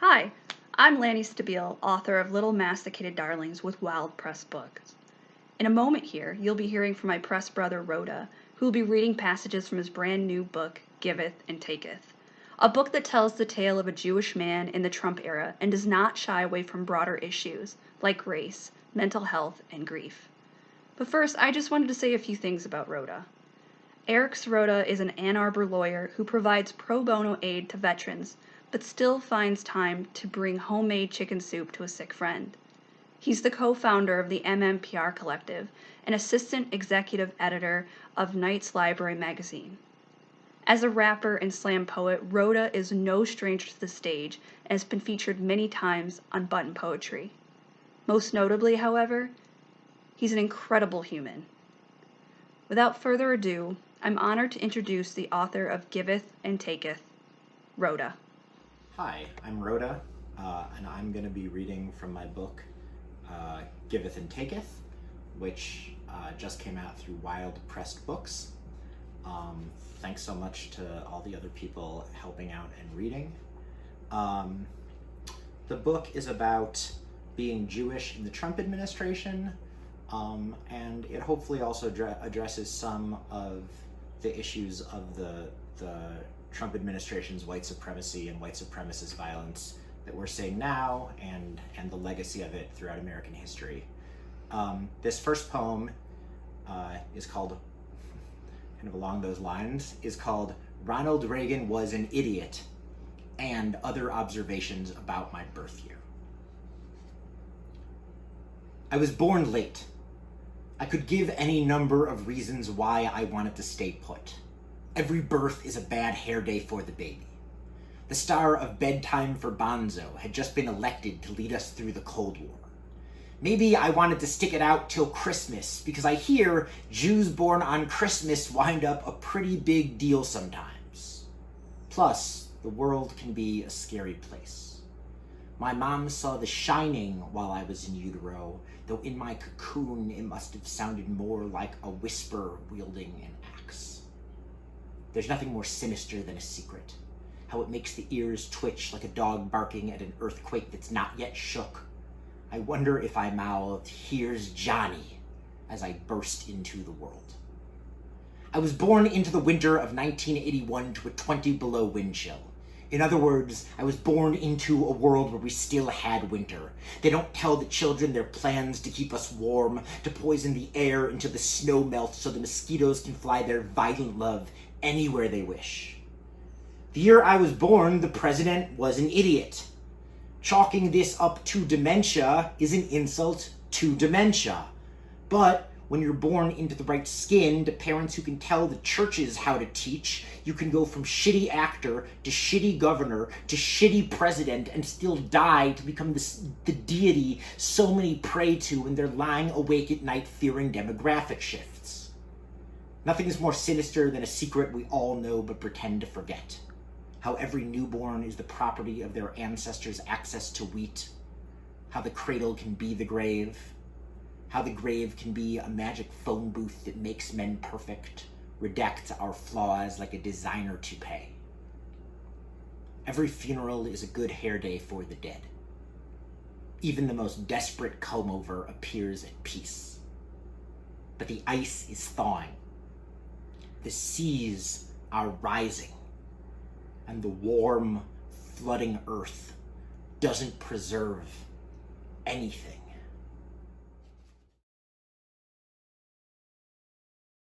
Hi, I'm Lannie Stabile, author of Little Masticated Darlings with Wild Press Books. In a moment here, you'll be hearing from my press brother Rota, who will be reading passages from his brand new book, Giveth and Taketh, a book that tells the tale of a Jewish man in the Trump era and does not shy away from broader issues like race, mental health, and grief. But first, I just wanted to say a few things about Rota. Eric's Rota is an Ann Arbor lawyer who provides pro bono aid to veterans, but still finds time to bring homemade chicken soup to a sick friend. He's the co-founder of the MMPR Collective and assistant executive editor of Knight's Library magazine. As a rapper and slam poet, Rota is no stranger to the stage and has been featured many times on Button Poetry. Most notably, however, he's an incredible human. Without further ado, I'm honored to introduce the author of Giveth and Taketh, Rota. Hi, I'm Rota, and I'm going to be reading from my book, Giveth and Taketh, which just came out through Wild Pressed Books. Thanks so much to all the other people helping out and reading. The book is about being Jewish in the Trump administration, and it hopefully also addresses some of the issues of the Trump administration's white supremacy and white supremacist violence that we're seeing now, and the legacy of it throughout American history. This first poem is called, kind of along those lines, is called Ronald Reagan Was an Idiot, and Other Observations About My Birth Year. I was born late. I could give any number of reasons why I wanted to stay put. Every birth is a bad hair day for the baby. The star of Bedtime for Bonzo had just been elected to lead us through the Cold War. Maybe I wanted to stick it out till Christmas, because I hear Jews born on Christmas wind up a pretty big deal sometimes. Plus, the world can be a scary place. My mom saw The Shining while I was in utero, though in my cocoon it must have sounded more like a whisper wielding an axe. There's nothing more sinister than a secret, how it makes the ears twitch like a dog barking at an earthquake that's not yet shook. I wonder if I mouthed, "Here's Johnny," as I burst into the world. I was born into the winter of 1981 to a 20 below wind chill. In other words, I was born into a world where we still had winter. They don't tell the children their plans to keep us warm, to poison the air until the snow melts so the mosquitoes can fly their violent love anywhere they wish. The year I was born, the president was an idiot. Chalking this up to dementia is an insult to dementia. But when you're born into the right skin, to parents who can tell the churches how to teach, you can go from shitty actor to shitty governor to shitty president and still die to become the deity so many pray to when they're lying awake at night fearing demographic shifts. Nothing is more sinister than a secret we all know but pretend to forget. How every newborn is the property of their ancestors' access to wheat. How the cradle can be the grave. How the grave can be a magic phone booth that makes men perfect, redacts our flaws like a designer toupee. Every funeral is a good hair day for the dead. Even the most desperate comb-over appears at peace. But the ice is thawing. The seas are rising. And the warm, flooding earth doesn't preserve anything.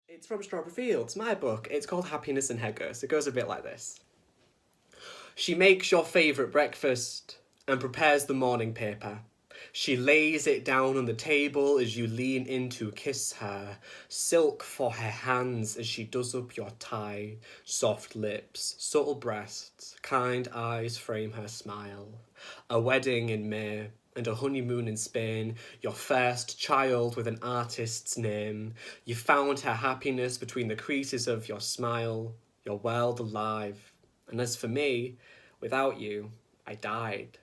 It's from Strawberry Fields, my book. It's called Happiness and Haggis. It goes a bit like this. She makes your favourite breakfast and prepares the morning paper. She lays it down on the table as you lean in to kiss her. Silk for her hands as she does up your tie. Soft lips, subtle breasts, kind eyes frame her smile. A wedding in May and a honeymoon in Spain, your first child with an artist's name. You found her happiness between the creases of your smile, your world alive. And as for me, without you, I died.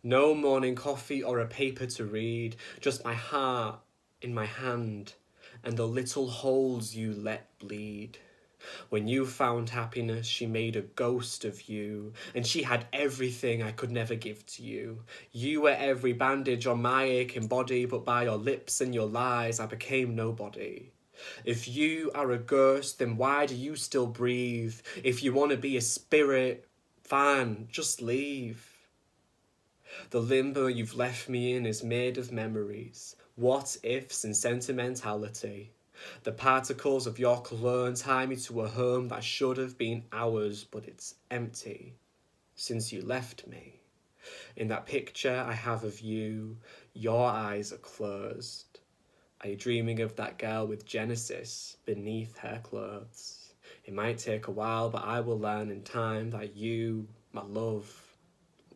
No morning coffee or a paper to read, just my heart in my hand and the little holes you let bleed. When you found happiness, she made a ghost of you, and she had everything I could never give to you. You were every bandage on my aching body, but by your lips and your lies, I became nobody. If you are a ghost, then why do you still breathe? If you want to be a spirit, fine, just leave. The limbo you've left me in is made of memories, what ifs and sentimentality. The particles of your cologne tie me to a home that should have been ours, but it's empty since you left me. In that picture I have of you, your eyes are closed. Are you dreaming of that girl with Genesis beneath her clothes? It might take a while, but I will learn in time that you, my love,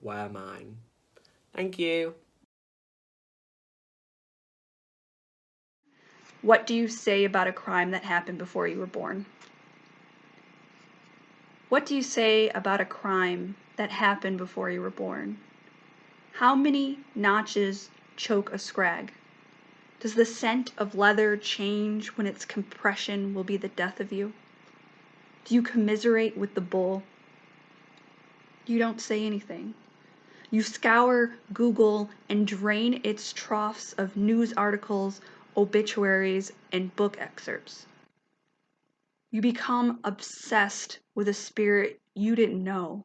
were mine. Thank you. What do you say about a crime that happened before you were born? What do you say about a crime that happened before you were born? How many notches choke a scrag? Does the scent of leather change when its compression will be the death of you? Do you commiserate with the bull? You don't say anything. You scour Google and drain its troughs of news articles, obituaries, and book excerpts. You become obsessed with a spirit you didn't know,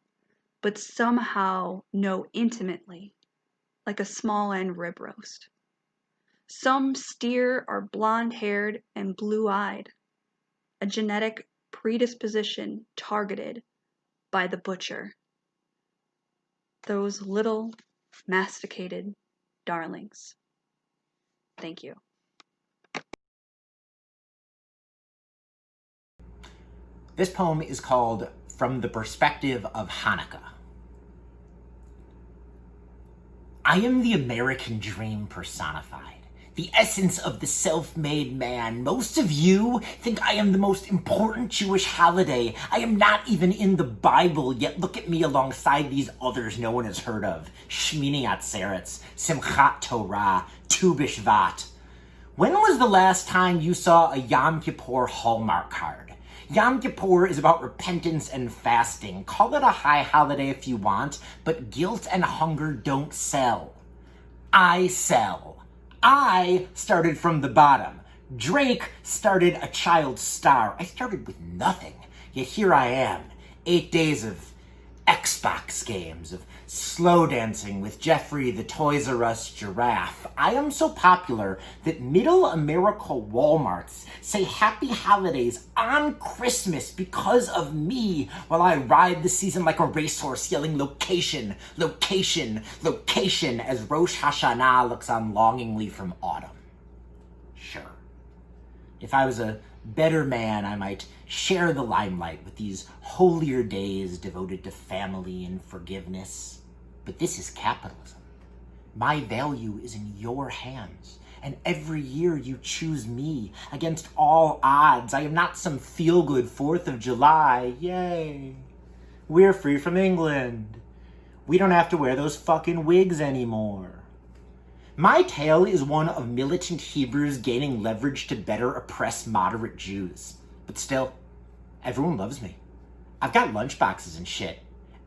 but somehow know intimately, like a small end rib roast. Some steer are blonde-haired and blue-eyed, a genetic predisposition targeted by the butcher. Those little masticated darlings. Thank you. This poem is called From the Perspective of Hanukkah. I am the American dream personified, the essence of the self-made man. Most of you think I am the most important Jewish holiday. I am not even in the Bible, yet look at me alongside these others no one has heard of. Shmini Atzeretz, Simchat Torah, Tu B'Shvat. When was the last time you saw a Yom Kippur Hallmark card? Yom Kippur is about repentance and fasting. Call it a high holiday if you want, but guilt and hunger don't sell. I sell. I started from the bottom. Drake started a child star. I started with nothing, yet here I am. 8 days of Xbox games, of slow dancing with Jeffrey the Toys R Us giraffe. I am so popular that middle America Walmarts say happy holidays on Christmas because of me while I ride the season like a racehorse yelling location, location, location as Rosh Hashanah looks on longingly from autumn. Sure. If I was a better man, I might share the limelight with these holier days devoted to family and forgiveness. But this is capitalism. My value is in your hands, and every year you choose me against all odds. I am not some feel-good 4th of July. Yay! We're free from England. We don't have to wear those fucking wigs anymore. My tale is one of militant Hebrews gaining leverage to better oppress moderate Jews. But still, everyone loves me. I've got lunchboxes and shit.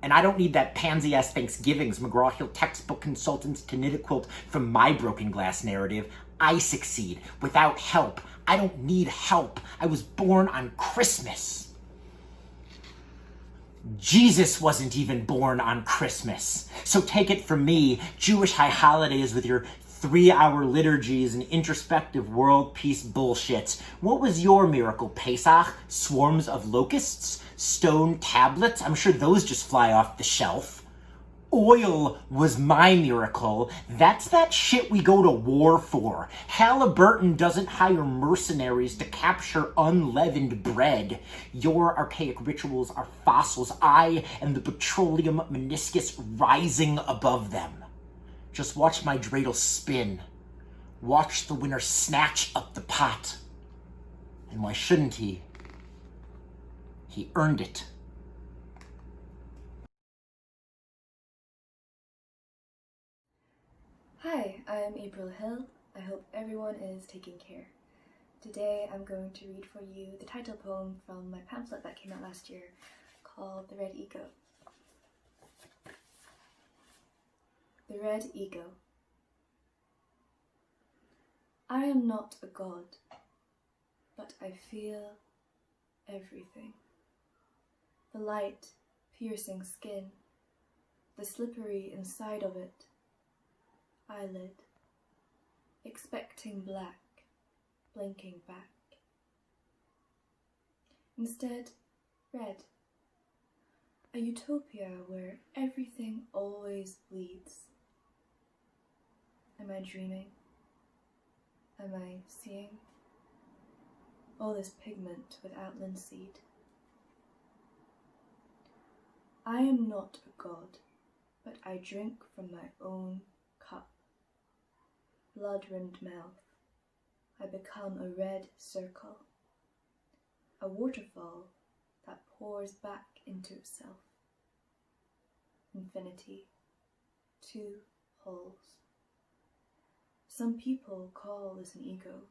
And I don't need that pansy-ass Thanksgivings McGraw-Hill textbook consultants to knit a quilt from my broken glass narrative. I succeed without help. I don't need help. I was born on Christmas. Jesus wasn't even born on Christmas. So take it from me, Jewish high holidays with your 3-hour liturgies and introspective world peace bullshits. What was your miracle, Pesach? Swarms of locusts? Stone tablets? I'm sure those just fly off the shelf. Oil was my miracle. That's that shit we go to war for. Halliburton doesn't hire mercenaries to capture unleavened bread. Your archaic rituals are fossils. I am the petroleum meniscus rising above them. Just watch my dreidel spin. Watch the winner snatch up the pot. And why shouldn't he? He earned it. Hi, I'm April Hill. I hope everyone is taking care. Today I'm going to read for you the title poem from my pamphlet that came out last year called The Red Ego. The Red Ego. I am not a god, but I feel everything. The light piercing skin, the slippery inside of it, eyelid, expecting black, blinking back. Instead, red. A utopia where everything always bleeds. Am I dreaming? Am I seeing? All this pigment without linseed. I am not a god, but I drink from my own cup. Blood-rimmed mouth. I become a red circle. A waterfall that pours back into itself. Infinity. 2 holes. Some people call this an ego.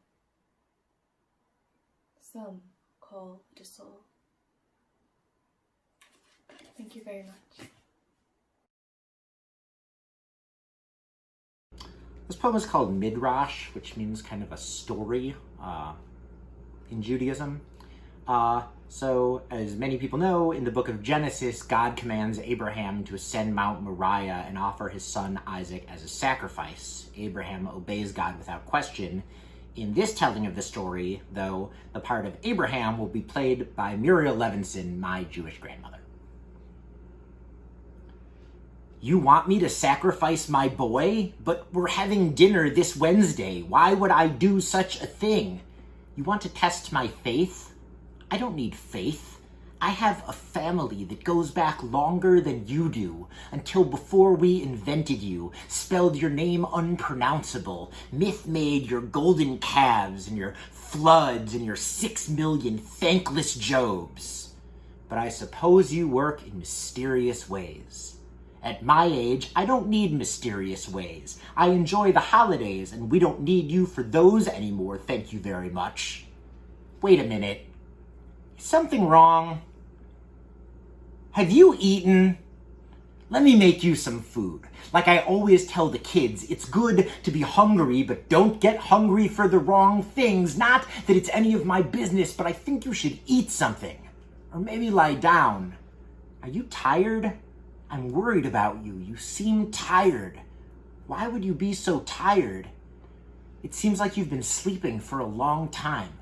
Some call it a soul. Thank you very much. This poem is called Midrash, which means kind of a story in Judaism. So, as many people know, in the book of Genesis, God commands Abraham to ascend Mount Moriah and offer his son Isaac as a sacrifice. Abraham obeys God without question. In this telling of the story, though, the part of Abraham will be played by Muriel Levinson, my Jewish grandmother. You want me to sacrifice my boy? But we're having dinner this Wednesday. Why would I do such a thing? You want to test my faith? I don't need faith. I have a family that goes back longer than you do, until before we invented you, spelled your name unpronounceable, myth made your golden calves and your floods and your 6 million thankless Jobs. But I suppose you work in mysterious ways. At my age, I don't need mysterious ways. I enjoy the holidays, and we don't need you for those anymore, thank you very much. Wait a minute. Is something wrong? Have you eaten? Let me make you some food. Like I always tell the kids, it's good to be hungry, but don't get hungry for the wrong things. Not that it's any of my business, but I think you should eat something. Or maybe lie down. Are you tired? I'm worried about you. You seem tired. Why would you be so tired? It seems like you've been sleeping for a long time.